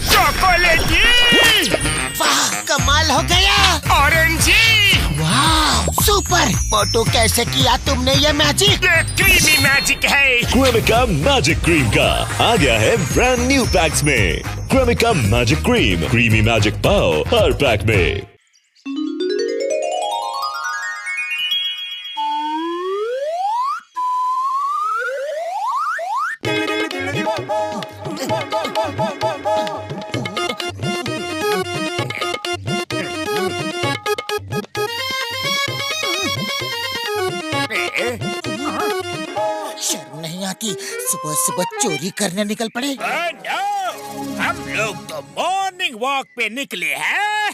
चॉकलेटी। वाह, कमाल हो गया। ऑरेंजी। वाह, सुपर। मोटू, कैसे किया तुमने ये मैजिक? ये क्रीमी मैजिक है। क्रेमिका मैजिक क्रीम का आ गया है ब्रांड न्यू पैक्स में। Cremica magic cream, creamy magic पाओ हर पैक में। शर्म नहीं आती, सुबह सुबह चोरी करने निकल पड़े। हम लोग तो मॉर्निंग वॉक पे निकले हैं।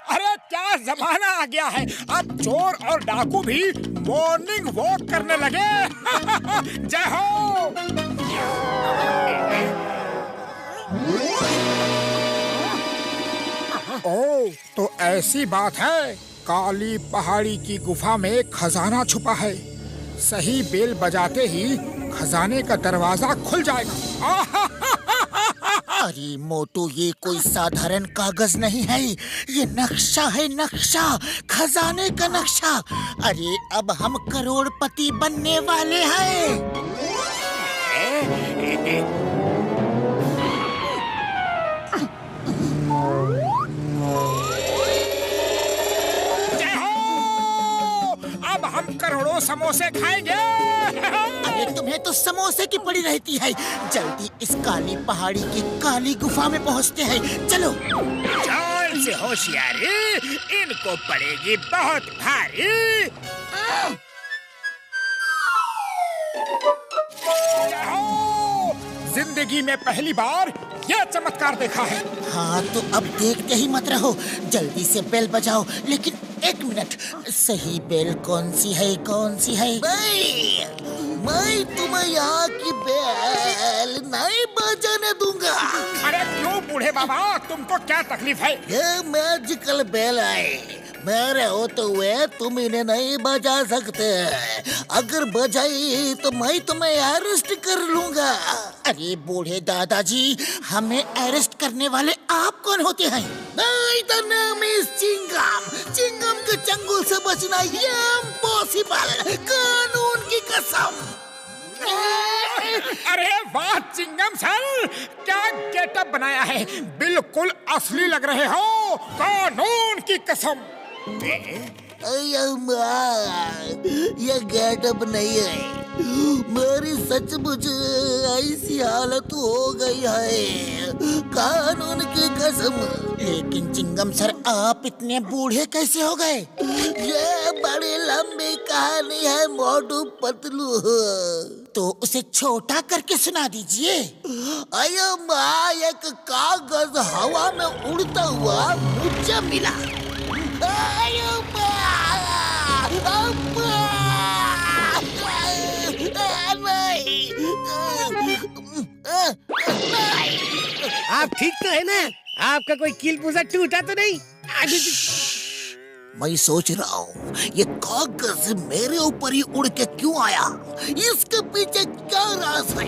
अरे क्या जमाना आ गया है, अब चोर और डाकू भी मॉर्निंग वॉक करने लगे। जय हो। ओ, तो ऐसी बात है, काली पहाड़ी की गुफा में खजाना छुपा है। सही बेल बजाते ही खजाने का दरवाजा खुल जाएगा। अरे मोटू, ये कोई साधारण कागज नहीं है, ये नक्शा है, नक्शा, खजाने का नक्शा। अरे अब हम करोड़पति बनने वाले हैं। अब हम करोड़ों समोसे खाएंगे। अरे तुम्हें तो समोसे की पड़ी रहती है। जल्दी इस काली पहाड़ी की काली गुफा में पहुंचते हैं। चलो। जान से होशियारी, इनको पड़ेगी बहुत भारी। जिंदगी में पहली बार यह चमत्कार देखा है। हाँ, तो अब देखते ही मत रहो, जल्दी से बेल बजाओ। लेकिन एक मिनट, सही बेल कौन सी है, कौन सी है? मैं तुम्हें यहाँ की बेल नहीं बजाने दूंगा। अरे क्यों बूढ़े बाबा, तुमको क्या तकलीफ है? ये मैजिकल बेल है, मेरे होते हुए तुम इन्हें नहीं बजा सकते। अगर बजाई तो मैं तुम्हें अरेस्ट कर लूंगा। अरे बूढ़े दादाजी, हमें अरेस्ट करने वाले आप कौन होते हैं? मेरा नाम है चिंगम। चिंगम के चंगुल से बचना ये इम्पॉसिबल, कानून की कसम। अरे वाह चिंगम सर, क्या गेटअप बनाया है, बिल्कुल असली लग रहे हो, कानून की कसम। ये गेटअप नहीं है, मेरी सचमुच ऐसी हालत हो गई है, कानून की कसम। लेकिन चिंगम सर, आप इतने बूढ़े कैसे हो गए? ये बड़ी लंबी कहानी है मोटू पतलू। तो उसे छोटा करके सुना दीजिए। अयो माँ, एक कागज हवा में उड़ता हुआ मुझे मिला। अयो माँ, आप ठीक तो है ना? आपका कोई कील पूजा टूटा तो नहीं? मैं सोच रहा हूँ ये कागज मेरे ऊपर ही उड़ के क्यों आया, इसके पीछे क्या राज है?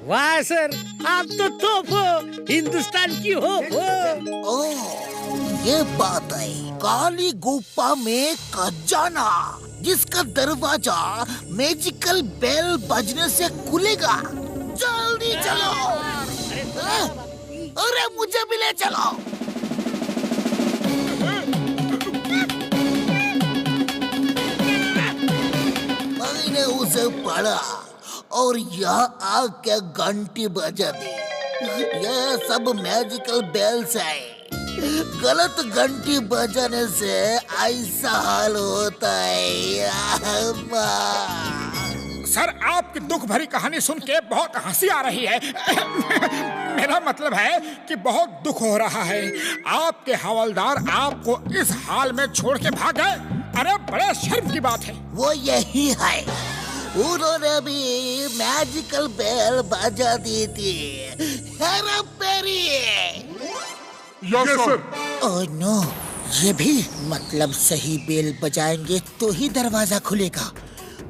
वाह सर, आप तो तोप हो, हिंदुस्तान की होप हो। ओह, ये बात है, काली गुफा में खजाना, जिसका दरवाजा मैजिकल बेल बजने से खुलेगा। जल्दी चलो। अरे मुझे भी ले चलो। मैंने उसे पढ़ा और यहाँ आके घंटी बजा दी। यह सब मैजिकल बेल्स है, गलत घंटी बजाने से ऐसा हाल होता है। सर, आपकी दुख भरी कहानी सुन के बहुत हंसी आ रही है। मेरा मतलब है कि बहुत दुख हो रहा है। आपके हवलदार आपको इस हाल में छोड़ के भाग गए। अरे बड़े शर्म की बात है। वो यही है, उन्होंने भी मैजिकल बेल बजा दी थी। हेरा फेरी। Yes sir. ओह नो, ये भी मतलब सही बेल बजाएंगे तो ही दरवाजा खुलेगा।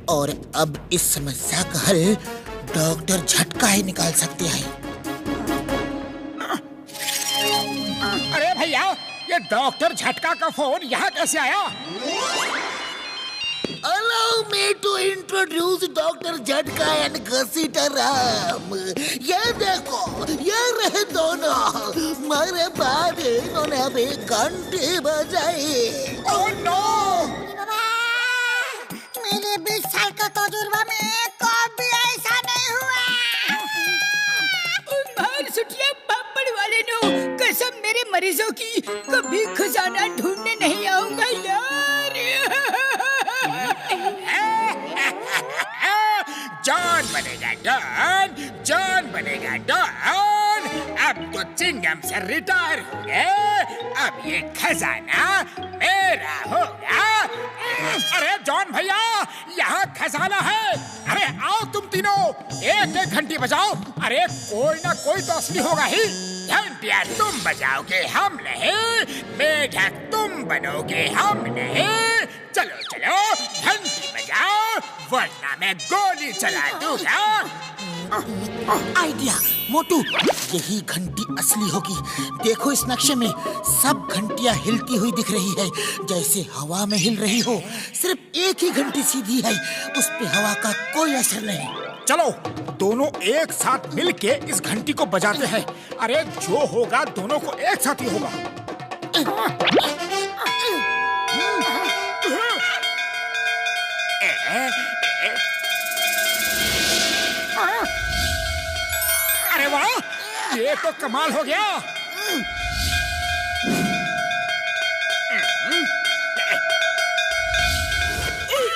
और अब इस समस्या का हल डॉक्टर झटका ही निकाल सकते हैं। अरे भैया, ये डॉक्टर झटका का फोन यहाँ कैसे आया? Allow me to introduce doctor झटका एंड घसीटाराम। ये देखो, ये रहे दोनों। मेरे बाद इन्होंने अभी घंटी बजाई। Oh no! मेरे 20 साल का तजुर्बा में कभी ऐसा नहीं हुआ। मार सुटिया पापड़ वाले नो, कसम मेरे मरीजों की, कभी खजाना ढूंढने नहीं आऊंगा यार। जॉन बनेगा डॉन, जॉन बनेगा डॉन। अब तो चिंगम से रिटायर हो गए, अब ये खजाना मेरा होगा। अरे जॉन भैया, यहाँ खजाना है। अरे आओ तुम तीनों, एक एक घंटी बजाओ। अरे कोई ना कोई तो असली होगा ही। घंटियाँ तुम बजाओगे, हम नहीं। मेढक तुम बनोगे, हम नहीं। चलो चलो घंटी बजाओ, वरना मैं गोली चला दूंगा। आइडिया मोटू, यही घंटी असली होगी। देखो इस नक्शे में सब घंटियां हिलती हुई दिख रही है, जैसे हवा में हिल रही हो। सिर्फ एक ही घंटी सीधी है, उस पे हवा का कोई असर नहीं। चलो दोनों एक साथ मिलके इस घंटी को बजाते हैं। अरे जो होगा दोनों को एक साथ ही होगा। अरे वाह, ये तो कमाल हो गया।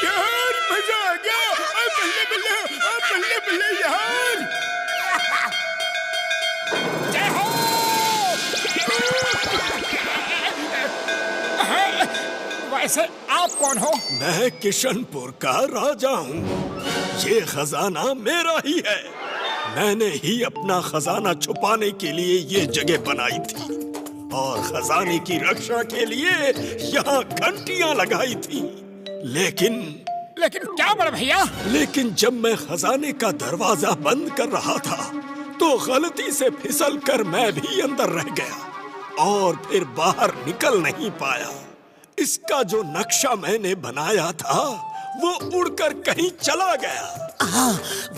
यार मजा आ गया। बल्ले बल्ले, बल्ले बल्ले यार। जय हो। वैसे आप कौन हो? मैं किशनपुर का राजा हूँ। ये खजाना मेरा ही है। मैंने ही अपना खजाना छुपाने के लिए ये जगह बनाई थी और खजाने की रक्षा के लिए यहाँ घंटियाँ लगाई थी। लेकिन क्या बड़े भैया? लेकिन जब मैं खजाने का दरवाजा बंद कर रहा था तो गलती से फिसल कर मैं भी अंदर रह गया और फिर बाहर निकल नहीं पाया। इसका जो नक्शा मैंने बनाया था वो उड़कर कहीं चला गया। हाँ,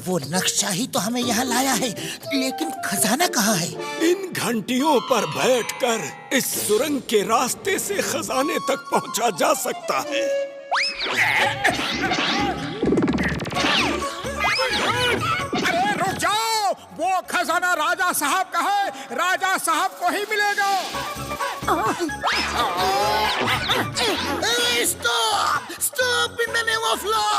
वो नक्शा ही तो हमें यहाँ लाया है, लेकिन खजाना कहाँ है? इन घंटियों पर बैठकर इस सुरंग के रास्ते से खजाने तक पहुँचा जा सकता है। अरे रुक जाओ, वो खजाना राजा साहब का है, राजा साहब को ही मिलेगा। Stop! Stop in the name of law!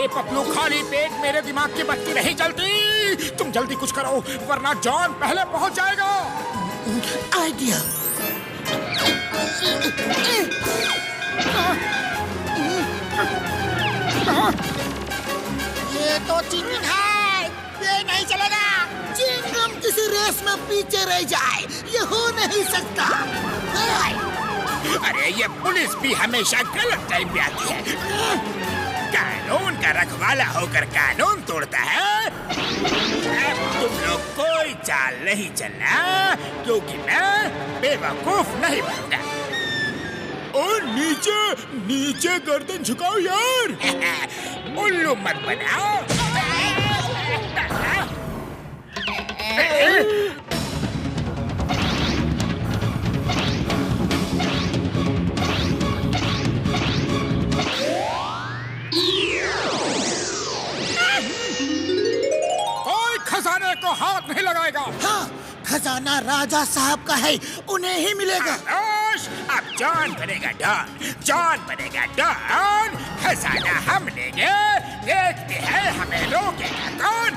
Patlu, खाली पेट मेरे दिमाग की बत्ती नहीं जलती। तुम जल्दी कुछ करो, वरना जॉन पहले पहुंच जाएगा। आइडिया। ये तो चिंगम है, ये नहीं चलेगा। चिंगम किसी रेस में पीछे रह जाए, ये हो नहीं सकता। अरे ये पुलिस भी हमेशा गलत टाइम पे आती है। कानून का रखवाला होकर कानून तोड़ता है। अब तुम लोग कोई चाल नहीं चलना, क्योंकि मैं बेवकूफ नहीं बनूंगा। और नीचे नीचे गर्दन झुकाओ यार। उल्लू मत बनाओ। खजाने को हाथ नहीं लगाएगा। हाँ, खजाना राजा साहब का है, उन्हें ही मिलेगा। अब जॉन बनेगा डॉन, जॉन बनेगा डॉन। खजाना हम लेंगे, देखते हैं हमें रोकेगा कौन।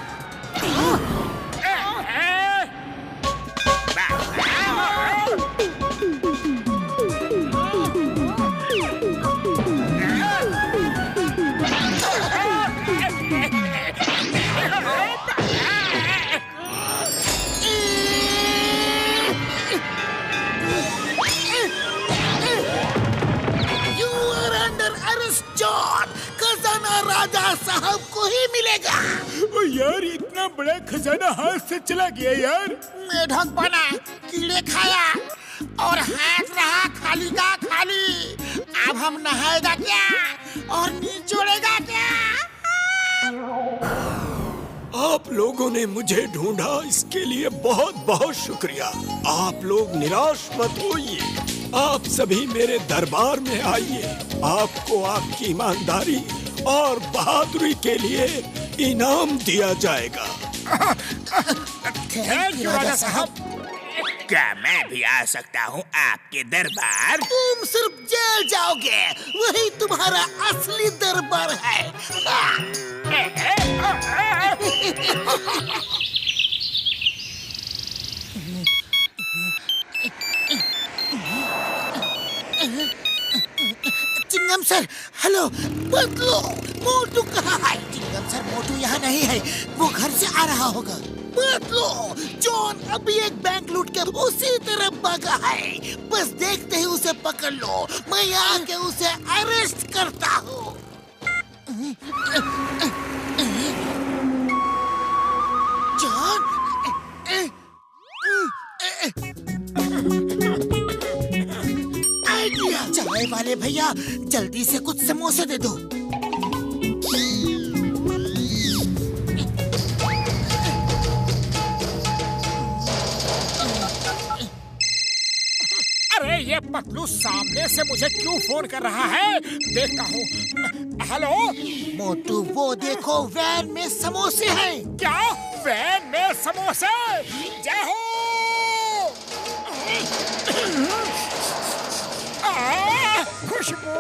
नहीं मिलेगा। ओ यार, इतना बड़ा खजाना हाथ से चला गया यार। मेढक बना, कीड़े खाया और हाथ रहा खाली का खाली। अब हम नहाएगा क्या और निचोड़ेगा क्या? आप लोगों ने मुझे ढूंढा, इसके लिए बहुत बहुत शुक्रिया। आप लोग निराश मत होइए, आप सभी मेरे दरबार में आइए। आपको आपकी ईमानदारी और बहादुरी के लिए इनाम दिया जाएगा। थैंक यू राजा साहब। क्या मैं भी आ सकता हूँ आपके दरबार? तुम सिर्फ जेल जाओगे, वही तुम्हारा असली दरबार है। Chewing gum sir, hello. बदलो, मोटू कहाँ है? चिंगम सर, मोटू यहाँ नहीं है, वो घर से आ रहा होगा। बदलो, जॉन अभी एक बैंक लूट के उसी तरफ भागा है। बस देखते ही उसे पकड़ लो, मैं आके उसे अरेस्ट करता हूँ। John, idea. चाय वाले भैया, जल्दी से कुछ समोसे दे दो। अरे ये पतलू सामने से मुझे क्यों फोन कर रहा है? देखता हूँ। हेलो मोटू, वो देखो, वैन में समोसे हैं। क्या वैन में समोसे? जय हो। खुशबू।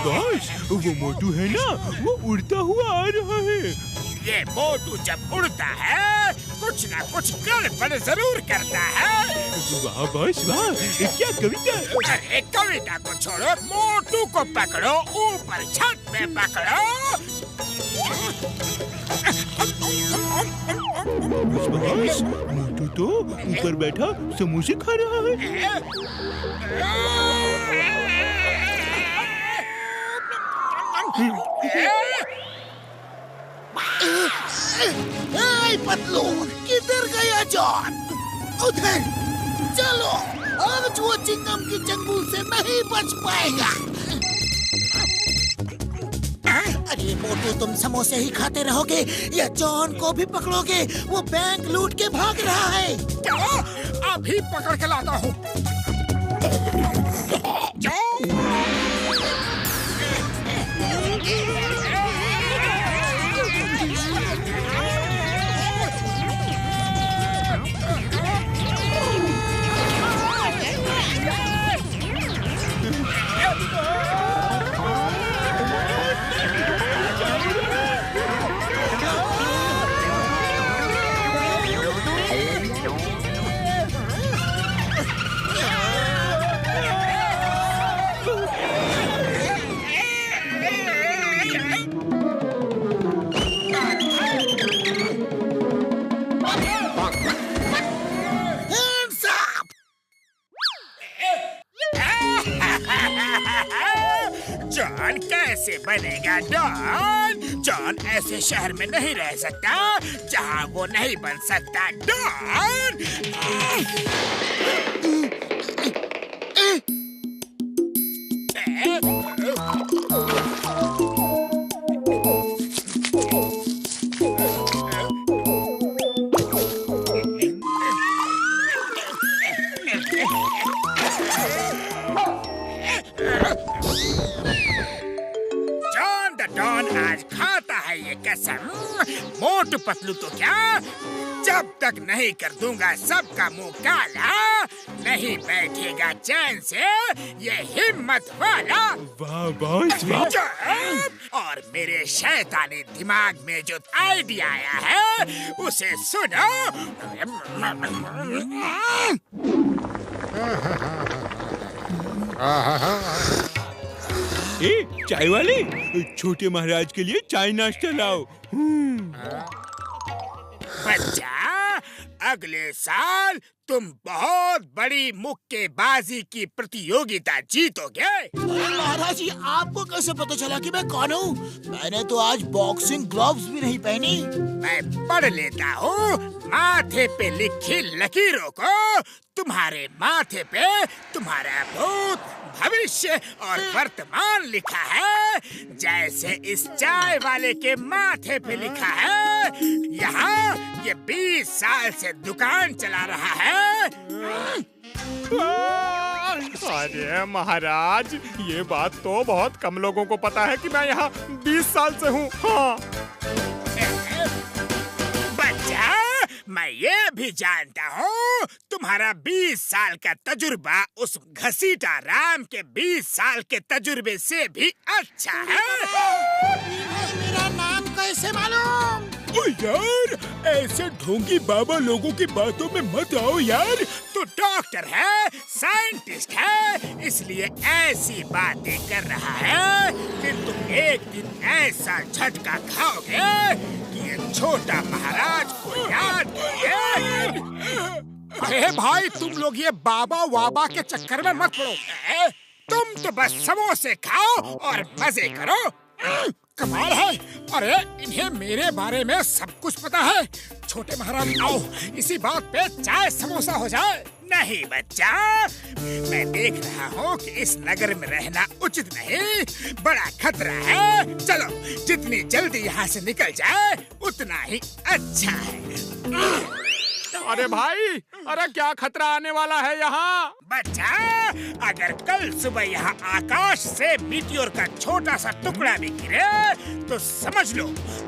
बॉस, वो मोटू है ना, वो उड़ता हुआ आ रहा है। ये मोटू जब उड़ता है कुछ ना कुछ गड़बड़ जरूर करता है। वाह बॉस वाह, क्या कविता। अरे कविता को छोड़ो, मोटू को पकड़ो, ऊपर छत में पकड़ो। बॉस, मोटू तो ऊपर बैठा समोसे खा रहा है। पतलू, किधर गया जॉन? उधर। चलो, आज वो चिंगम की चंगुल से नहीं बच पाएगा। अरे मोटू, तुम समोसे ही खाते रहोगे या जॉन को भी पकड़ोगे? वो बैंक लूट के भाग रहा है। क्या? अभी पकड़ के लाता हूँ। जॉन कैसे बनेगा डॉन? जॉन ऐसे शहर में नहीं रह सकता जहाँ वो नहीं बन सकता डॉन। डॉन आज खाता है ये कसम। मोटू पतलू तो क्या, जब तक नहीं कर दूंगा सबका मुंह काला नहीं बैठेगा चैन से ये हिम्मत वाला। वाह बॉस वाह। और मेरे शैतानी दिमाग में जो आइडिया आया है उसे सुनो। चाय वाले, छोटे महाराज के लिए चाय नाश्ता लाओ। बच्चा, अगले साल तुम बहुत बड़ी मुक्केबाजी की प्रतियोगिता जीतोगे। महाराज जी, आपको कैसे पता चला कि मैं कौन हूँ? मैंने तो आज बॉक्सिंग ग्लव्स भी नहीं पहनी। मैं पढ़ लेता हूँ माथे पे लिखी लकीरों को। तुम्हारे माथे पे तुम्हारा भूत, भविष्य और वर्तमान लिखा है, जैसे इस चाय वाले के माथे पे लिखा है। यहाँ ये 20 साल से दुकान चला रहा है। अरे महाराज, ये बात तो बहुत कम लोगों को पता है कि मैं यहाँ 20 साल से हूँ। हाँ। बच्चा, मैं ये भी जानता हूँ तुम्हारा 20 साल का तजुर्बा उस घसीटा राम के 20 साल के तजुर्बे से भी अच्छा है। मेरा नाम कैसे मालूम? ओ यार, ऐसे ढोंगी बाबा लोगों की बातों में मत आओ यार। तू डॉक्टर है, साइंटिस्ट है, इसलिए ऐसी बातें कर रहा है कि तुम एक दिन ऐसा झटका खाओगे कि ये छोटा महाराज को याद है। अरे भाई, तुम लोग ये बाबा वाबा के चक्कर में मत पड़ो। तुम तो बस समोसे खाओ और मजे करो। कमाल है। अरे इन्हें मेरे बारे में सब कुछ पता है। छोटे महाराज, आओ इसी बात पे चाय समोसा हो जाए। नहीं बच्चा, मैं देख रहा हूँ कि इस नगर में रहना उचित नहीं, बड़ा खतरा है। चलो, जितनी जल्दी यहाँ से निकल जाए उतना ही अच्छा है। अरे भाई, अरे क्या खतरा आने वाला है यहाँ? बच्चा, अगर कल सुबह यहाँ आकाश से मीटियोर का छोटा सा टुकड़ा भी गिरे तो समझ लो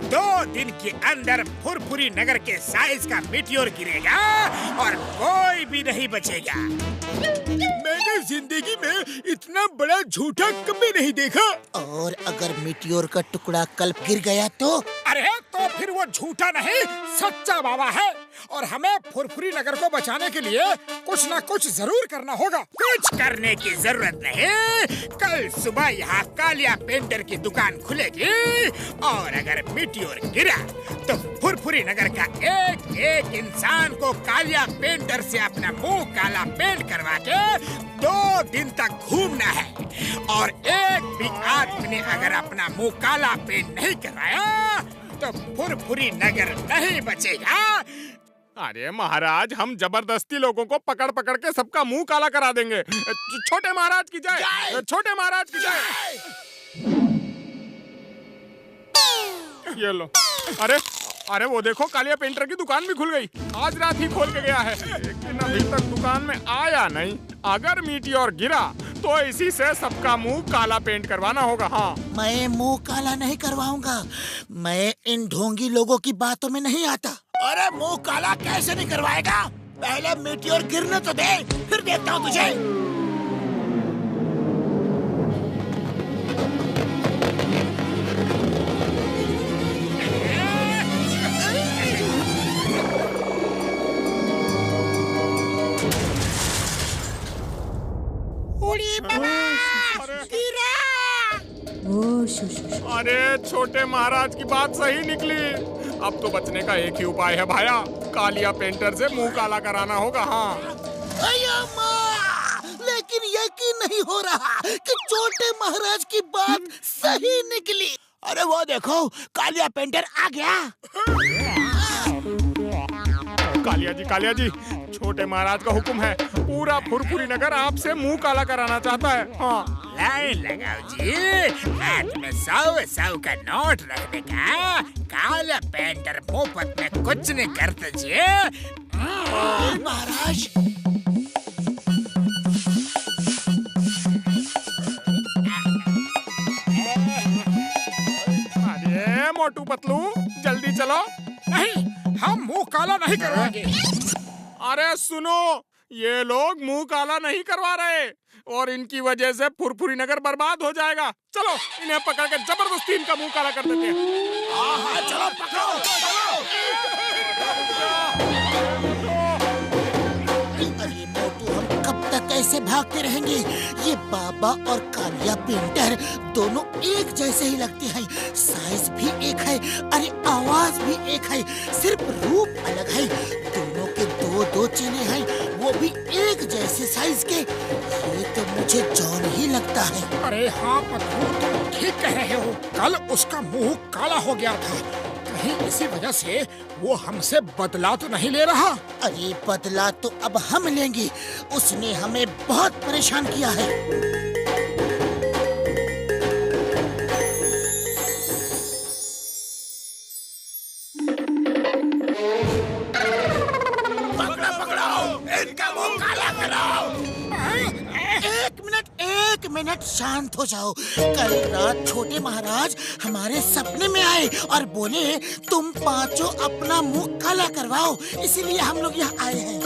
2 दिन के अंदर फुरफुरी नगर के साइज का मीटियोर गिरेगा और कोई भी नहीं बचेगा। मैंने जिंदगी में इतना बड़ा झूठा कभी नहीं देखा। और अगर मीटियोर का टुकड़ा कल गिर गया तो? अरे तो फिर वो झूठा नहीं, सच्चा बाबा है। और हमें फुरफुरी नगर को बचाने के लिए कुछ ना कुछ जरूर करना होगा। कुछ करने की जरूरत नहीं। कल सुबह यहाँ कालिया पेंटर की दुकान खुलेगी और अगर मीटियोर गिरा तो फुरफुरी नगर का एक एक इंसान को कालिया पेंटर से अपना मुंह काला पेंट करवा के 2 दिन तक घूमना है। और एक भी आदमी ने अगर अपना मुंह काला पेंट नहीं करवाया तो फुरफुरी नगर नहीं बचेगा। अरे महाराज, हम जबरदस्ती लोगों को पकड़ पकड़ के सबका मुंह काला करा देंगे। छोटे महाराज की जय, छोटे महाराज की जय। ये लो। अरे अरे वो देखो, कालिया पेंटर की दुकान भी खुल गई। आज रात ही खोल के गया है, लेकिन अभी तक दुकान में आया नहीं। अगर मीटियोर गिरा तो इसी से सबका मुंह काला पेंट करवाना होगा। हाँ, मैं मुंह काला नहीं करवाऊंगा। मैं इन ढोंगी लोगों की बातों में नहीं आता। अरे मुंह काला कैसे नहीं करवाएगा? पहले मीटियोर गिरने तो दे, फिर देखता हूँ तुझे। अरे छोटे महाराज की बात सही निकली। अब तो बचने का एक ही उपाय है भाया, कालिया पेंटर से मुंह काला कराना होगा। हाँ। लेकिन यकीन नहीं हो रहा कि छोटे महाराज की बात सही निकली। अरे वो देखो, कालिया पेंटर आ गया। कालिया जी, छोटे महाराज का हुक्म है, पूरा फुरफुरी नगर आपसे मुंह काला कराना चाहता है। हाँ। लाइन लगाओ जी, हाथ में 100 का नोट रखने का। काला पेंटर मुफ्त में कुछ नहीं करते जी। महाराज, अरे मोटू पतलू, जल्दी चलो। नहीं, हम मुंह काला नहीं करवाएंगे। अरे सुनो, ये लोग मुंह काला नहीं करवा रहे और इनकी वजह से फुरफुरी नगर बर्बाद हो जाएगा। चलो, इन्हें पकड़ के जबरदस्ती इनका मुंह काला कर देते हैं। चलो पकड़ो, अरे मोटू, हम कब तक ऐसे भागते रहेंगे? ये बाबा और कालिया पेंटर दोनों एक जैसे ही लगते हैं। साइज भी एक है, अरे आवाज भी एक है, सिर्फ रूप अलग है। दोनों के दो चेले हैं, वो भी एक जैसे साइज के। ये तो मुझे जॉन ही लगता है। अरे हाँ पतलू, तुम ठीक कह रहे हो। कल उसका मुंह काला हो गया था, कहीं इसी वजह से वो हमसे बदला तो नहीं ले रहा। अरे बदला तो अब हम लेंगे, उसने हमें बहुत परेशान किया है। एक मिनट शांत हो जाओ। कल रात छोटे महाराज हमारे सपने में आए और बोले तुम पांचों अपना मुंह काला करवाओ, इसीलिए हम लोग यहाँ आए हैं।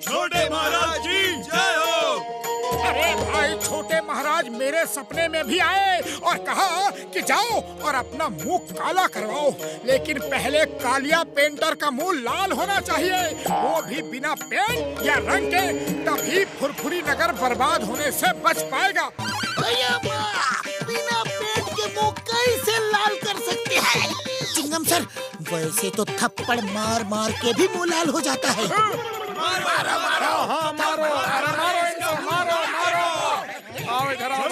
छोटे महाराज जी जय हो। अरे भाई, छोटे महाराज मेरे सपने में भी आए और कहा कि जाओ और अपना मुंह काला करवाओ, लेकिन पहले कालिया पेंटर का मुंह लाल होना चाहिए, वो भी बिना पेंट या रंग के, तभी फुरफुरी नगर बर्बाद होने से बच पाएगा। बिना पेंट के मुंह कैसे लाल कर सकते हैं? चिंगम सर, वैसे तो थप्पड़ मार मार के भी मुंह लाल हो जाता है। मारो मारो, हाँ मारो, अरे मारो इनको, मारो मारो, आओ इधर आओ।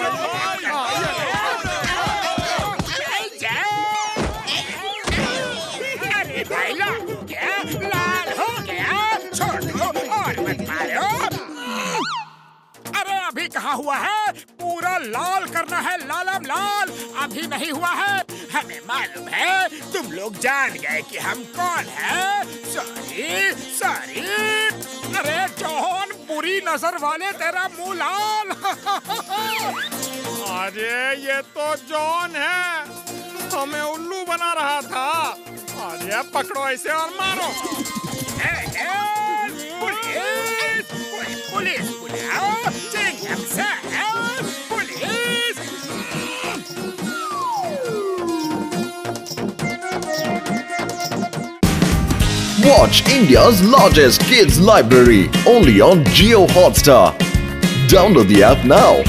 अरे भाई लोग, क्या लाल हो गया? छोड़ दो और मत मारो। अरे अभी कहाँ हुआ है? पूरा लाल करना है, लालम लाल। अभी नहीं हुआ है। हमें मालूम है, तुम लोग जान गए कि हम कौन हैं। Sorry sorry. अरे जॉन, बुरी नजर वाले, तेरा मुंह लाल। अरे ये तो जॉन है, हमें उल्लू बना रहा था। अरे पकड़ो ऐसे और मारो। पुलिस पुलिस बुलाओ, चिंगम साहब, police. Watch India's largest kids library only on Jio Hotstar. Download the app now.